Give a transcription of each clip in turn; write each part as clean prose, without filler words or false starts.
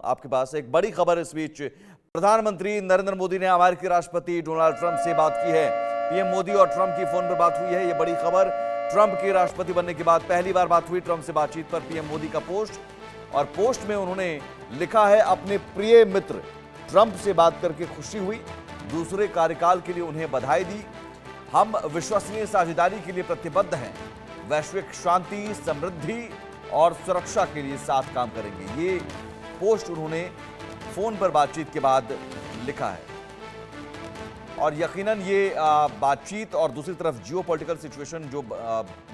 आपके पास एक बड़ी खबर इस बीच। प्रधानमंत्री नरेंद्र मोदी ने अमेरिकी राष्ट्रपति डोनाल्ड ट्रंप से बात की है। पीएम मोदी और ट्रंप की फोन पर बात हुई है, ये बड़ी खबर। ट्रंप के राष्ट्रपति बनने के बाद पहली बार बात हुई ट्रंप से बातचीत पर पीएम मोदी का पोस्ट, और पोस्ट में उन्होंने लिखा है, अपने प्रिय मित्र ट्रंप से बात करके खुशी हुई, दूसरे कार्यकाल के लिए उन्हें बधाई दी। हम विश्वसनीय साझेदारी के लिए प्रतिबद्ध हैं, वैश्विक शांति, समृद्धि और सुरक्षा के लिए साथ काम करेंगे। ये पोस्ट उन्होंने फोन पर बातचीत के बाद लिखा है। और यकीनन ये बातचीत और दूसरी तरफ जियोपॉलिटिकल सिचुएशन जो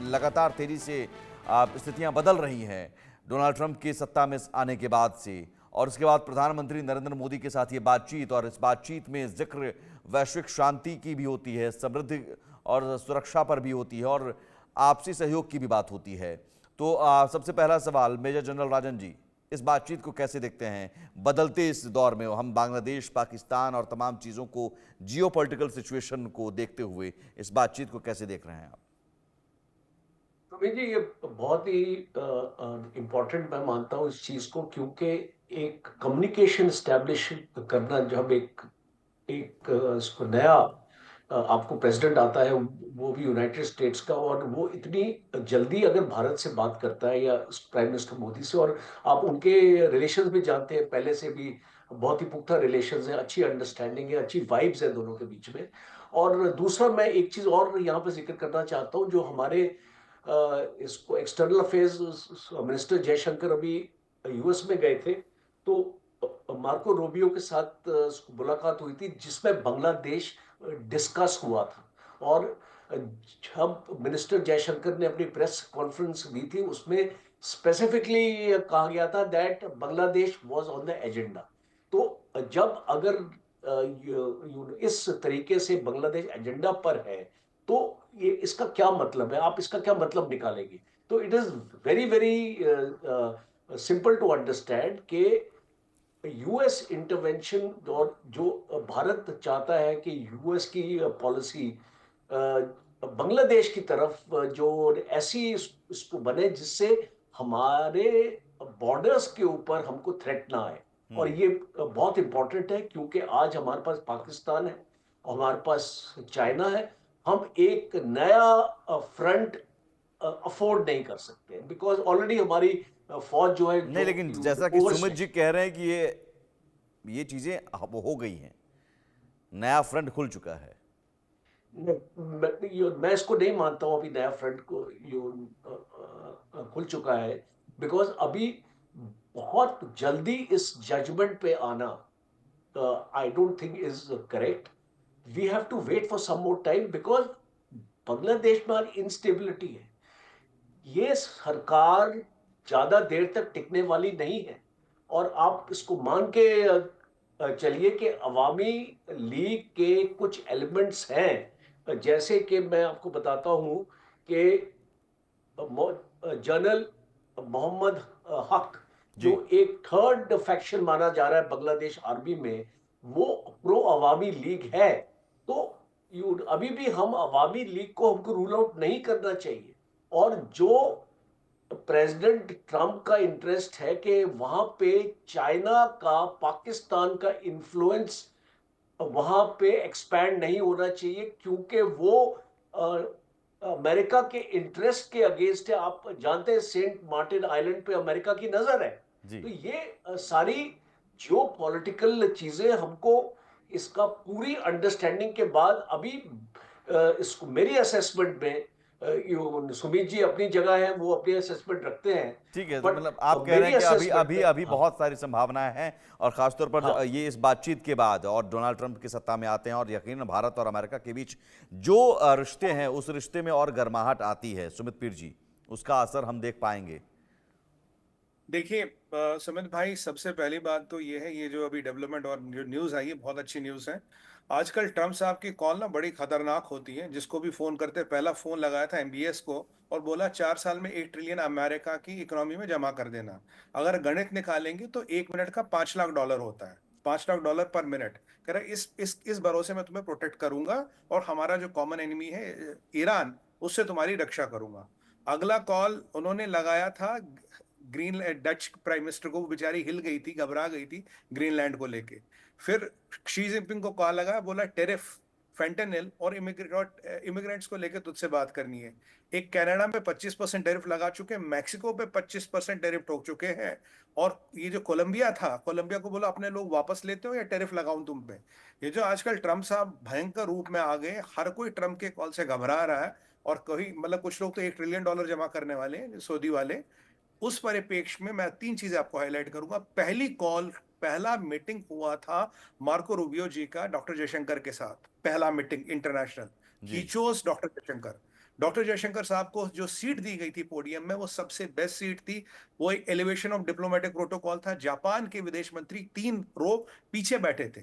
लगातार तेजी से स्थितियां बदल रही हैं डोनाल्ड ट्रंप के सत्ता में आने के बाद से, और उसके बाद प्रधानमंत्री नरेंद्र मोदी के साथ ये बातचीत, और इस बातचीत में जिक्र वैश्विक शांति की भी होती है, समृद्धि और सुरक्षा पर भी होती है, और आपसी सहयोग की भी बात होती है। तो सबसे पहला सवाल मेजर जनरल राजन जी, इस बातचीत को कैसे देखते हैं? बदलते इस दौर में हम बांग्लादेश, पाकिस्तान और तमाम चीज़ों को, जियोपॉलिटिकल सिचुएशन को देखते हुए इस बातचीत को कैसे देख रहे हैं आप? तो जी ये बहुत ही इम्पोर्टेंट मैं मानता हूँ इस चीज़ को, क्योंकि एक कम्युनिकेशन स्टैब्लिश करना, जब एक एक इसको नया आपको प्रेसिडेंट आता है, वो भी यूनाइटेड स्टेट्स का, और वो इतनी जल्दी अगर भारत से बात करता है या प्राइम मिनिस्टर मोदी से, और आप उनके रिलेशंस भी जानते हैं, पहले से भी बहुत ही पुख्ता रिलेशंस है, अच्छी अंडरस्टैंडिंग है, अच्छी वाइब्स है दोनों के बीच में। और दूसरा, मैं एक चीज और यहाँ पे जिक्र करना चाहता हूँ, जो हमारे इसको एक्सटर्नल अफेयर्स मिनिस्टर जयशंकर अभी यूएस में गए थे, तो मार्को रूबियो के साथ मुलाकात हुई थी, जिसमें बांग्लादेश डिस्कस हुआ था। और जब मिनिस्टर जयशंकर ने अपनी प्रेस कॉन्फ्रेंस दी थी, उसमें स्पेसिफिकली कहा गया था that Bangladesh was on the agenda. तो जब अगर इस तरीके से बांग्लादेश एजेंडा पर है, तो ये इसका क्या मतलब है, आप इसका क्या मतलब निकालेंगे? तो it is very very simple to understand कि यूएस इंटरवेंशन, और जो भारत चाहता है कि यूएस की पॉलिसी बांग्लादेश की तरफ जो ऐसी इसको बने जिससे हमारे बॉर्डर्स के ऊपर हमको थ्रेट ना आए। और ये बहुत इंपॉर्टेंट है, क्योंकि आज हमारे पास पाकिस्तान है, हमारे पास चाइना है, हम एक नया फ्रंट अफोर्ड नहीं कर सकते, बिकॉज ऑलरेडी हमारी फौज जो है, नहीं, जो लेकिन जैसा कि सुमित ओवरस्टेट। जी कह रहे हैं कि ये चीजें अब हो गई हैं, नया फ्रंट खुल चुका है। मैं इसको नहीं मानता हूं अभी नया फ्रंट को खुल चुका है, बिकॉज अभी बहुत जल्दी इस जजमेंट पे आना I don't think is correct. We have to wait for some more time, because Bangladesh में इंस्टेबिलिटी है, ये सरकार ज्यादा देर तक टिकने वाली नहीं है। और आप इसको मान के चलिए कि अवामी लीग के कुछ एलिमेंट्स हैं, जैसे कि मैं आपको बताता हूं कि जनरल मोहम्मद हक, जो जी। एक थर्ड फैक्शन माना जा रहा है बांग्लादेश आर्मी में, वो प्रो अवामी लीग है। तो अभी भी हम अवामी लीग को हमको रूल आउट नहीं करना चाहिए। और जो प्रेसिडेंट ट्रंप का इंटरेस्ट है कि वहां पे चाइना का, पाकिस्तान का इन्फ्लुएंस वहां पे एक्सपैंड नहीं होना चाहिए, क्योंकि वो अमेरिका के इंटरेस्ट के अगेंस्ट है। आप जानते हैं सेंट मार्टिन आइलैंड पे अमेरिका की नजर है। जी। तो ये सारी जो पॉलिटिकल चीजें हमको, इसका पूरी अंडरस्टैंडिंग के बाद अभी इसको मेरी असेसमेंट में, सुमित जी अपनी जगह है, वो अपनी असेसमेंट रखते हैं, ठीक है, तो बट मतलब आप कह रहे मेरी हैं कि अभी असेसमेंट अभी में, अभी हाँ, बहुत सारी संभावनाएं हैं, और खासतौर पर हाँ, ये इस बातचीत के बाद और डोनाल्ड ट्रंप की सत्ता में आते हैं, और यकीनन भारत और अमेरिका के बीच जो रिश्ते हैं, उस रिश्ते में और गर्माहट आती है। सुमित पीर जी, उसका असर हम देख पाएंगे? देखिए सुमित भाई, सबसे पहली बात तो ये है, ये जो अभी डेवलपमेंट और जो न्यूज़ आई है बहुत अच्छी न्यूज़ है। आजकल ट्रम्प साहब की कॉल ना बड़ी खतरनाक होती है। जिसको भी फोन करते, पहला फोन लगाया था एमबीएस को, और बोला 4 साल में 1 ट्रिलियन अमेरिका की इकोनॉमी में जमा कर देना। अगर गणित निकालेंगे तो 1 मिनट का $5 लाख होता है, $5 लाख पर मिनट। कह रहा इस भरोसे में तुम्हें प्रोटेक्ट करूंगा, और हमारा जो कॉमन एनिमी है ईरान, उससे तुम्हारी रक्षा करूंगा। अगला कॉल उन्होंने लगाया था ग्रीन डच प्राइम मिनिस्टर को, वो बेचारी हिल गई थी, घबरा गई थी ग्रीनलैंड को लेके। फिर शी जिनपिंग को कॉल लगा, बोला टेरिफ, फेंटेनिल और इमिग्रेंट्स को लेकर तुझसे बात करनी है। एक कनाडा में 25% टेरिफ लगा चुके हैं, मैक्सिको पे 25% टेरिफ ठोक चुके हैं, और ये जो कोलंबिया था, कोलंबिया को बोला अपने लोग वापस लेते हो या टेरिफ लगाऊं तुम पे। ये जो आजकल ट्रम्प साहब भयंकर रूप में आ गए, हर कोई ट्रम्प के कॉल से घबरा रहा है, और कहीं मतलब कुछ लोग तो $1 ट्रिलियन जमा करने वाले हैं, सऊदी वाले। उस परिप्रेक्ष्य में मैं 3 चीजें आपको हाईलाइट करूंगा। पहली कॉल, पहला मीटिंग हुआ था मार्को रूबियो जी का डॉक्टर जयशंकर के साथ, पहला मीटिंग इंटरनेशनल। ही जी। Chose doctor Jaishankar. Doctor Jaishankar साहब को जो सीट दी गई थी पोडियम में, वो सबसे बेस्ट सीट थी। वो एक एलिवेशन ऑफ डिप्लोमेटिक प्रोटोकॉल था। जापान के विदेश मंत्री 3 रो पीछे बैठे थे।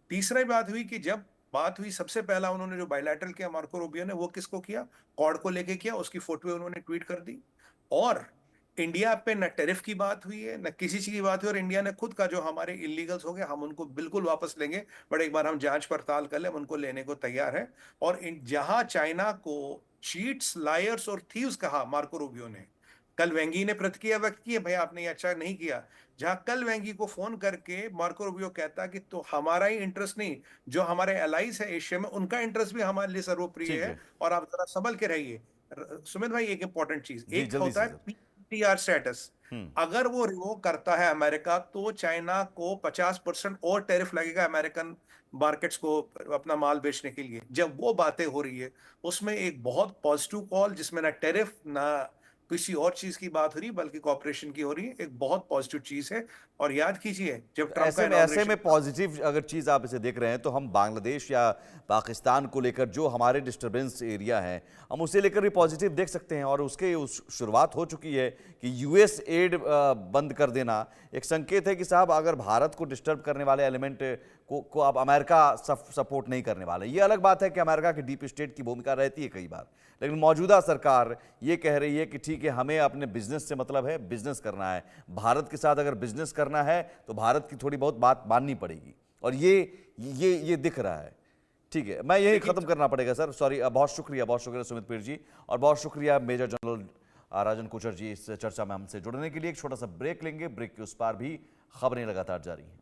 तीसरी बात हुई कि जब बात हुई, सबसे पहला उन्होंने जो बायलैटरल किया मार्को रूबियो ने, वो किसको किया? कॉड को लेके किया। उसकी फोटो उन्होंने ट्वीट कर दी। और इंडिया पे न टेरिफ की बात हुई है, न किसी चीज की बात हुई, और इंडिया ने खुद का जो हमारे इलीगल्स हो गए हम उनको बिल्कुल वापस लेंगे, बट एक बार हम जांच पड़ताल कर लें, हम उनको लेने को तैयार है। और जहां चाइना को चीट्स, लायर्स और थीव्स कहा मार्को रूबियो ने, कल वेंगी ने प्रतिक्रिया व्यक्त की है, भाई आपने ये अच्छा नहीं किया। जहां कल वेंगी को फोन करके मार्को रूबियो कहता कि तो हमारा ही इंटरेस्ट नहीं, जो हमारे एलाइज है एशिया में, उनका इंटरेस्ट भी हमारे लिए सर्वप्रिय ठीक है, है। और आप जरा संभल के रहिए। सुमित भाई, एक इंपॉर्टेंट चीज, जी, एक जल्दी होता से है सर। PTR status. हम्म। अगर वो रिवोक करता है अमेरिका, तो चाइना को 50% और टेरिफ लगेगा अमेरिकन मार्केट्स को अपना माल बेचने के लिए। जब वो बातें हो रही है, उसमें एक बहुत पॉजिटिव कॉल, जिसमें ना टेरिफ ना किसी और चीज की बात हो रही, बल्कि कॉपरेशन की हो रही है, एक बहुत पॉजिटिव चीज है। और याद कीजिए, जब ट्रंप का ऐसे इनॉग्रेशन में पॉजिटिव अगर चीज़ आप इसे देख रहे हैं, तो हम बांग्लादेश या पाकिस्तान को लेकर जो हमारे डिस्टरबेंस एरिया है, हम उसे लेकर भी पॉजिटिव देख सकते हैं। और उसके शुरुआत हो चुकी है कि यूएस एड बंद कर देना एक संकेत है कि साहब, अगर भारत को डिस्टर्ब करने वाले एलिमेंट को अब अमेरिका सपोर्ट नहीं करने वाला। ये अलग बात है कि अमेरिका की डीप स्टेट की भूमिका रहती है कई बार, लेकिन मौजूदा सरकार ये कह रही है कि ठीक है, हमें अपने बिजनेस से मतलब है, बिजनेस करना है। भारत के साथ अगर बिजनेस करना है तो भारत की थोड़ी बहुत बात माननी पड़ेगी, और ये दिख रहा है। ठीक है, मैं यही खत्म करना पड़ेगा सर, सॉरी। बहुत शुक्रिया सुमित पीर जी, और बहुत शुक्रिया मेजर जनरल राजन कोचर जी, इस चर्चा में हमसे जुड़ने के लिए। एक छोटा सा ब्रेक लेंगे, ब्रेक के उस पार भी खबरें लगातार जारी हैं।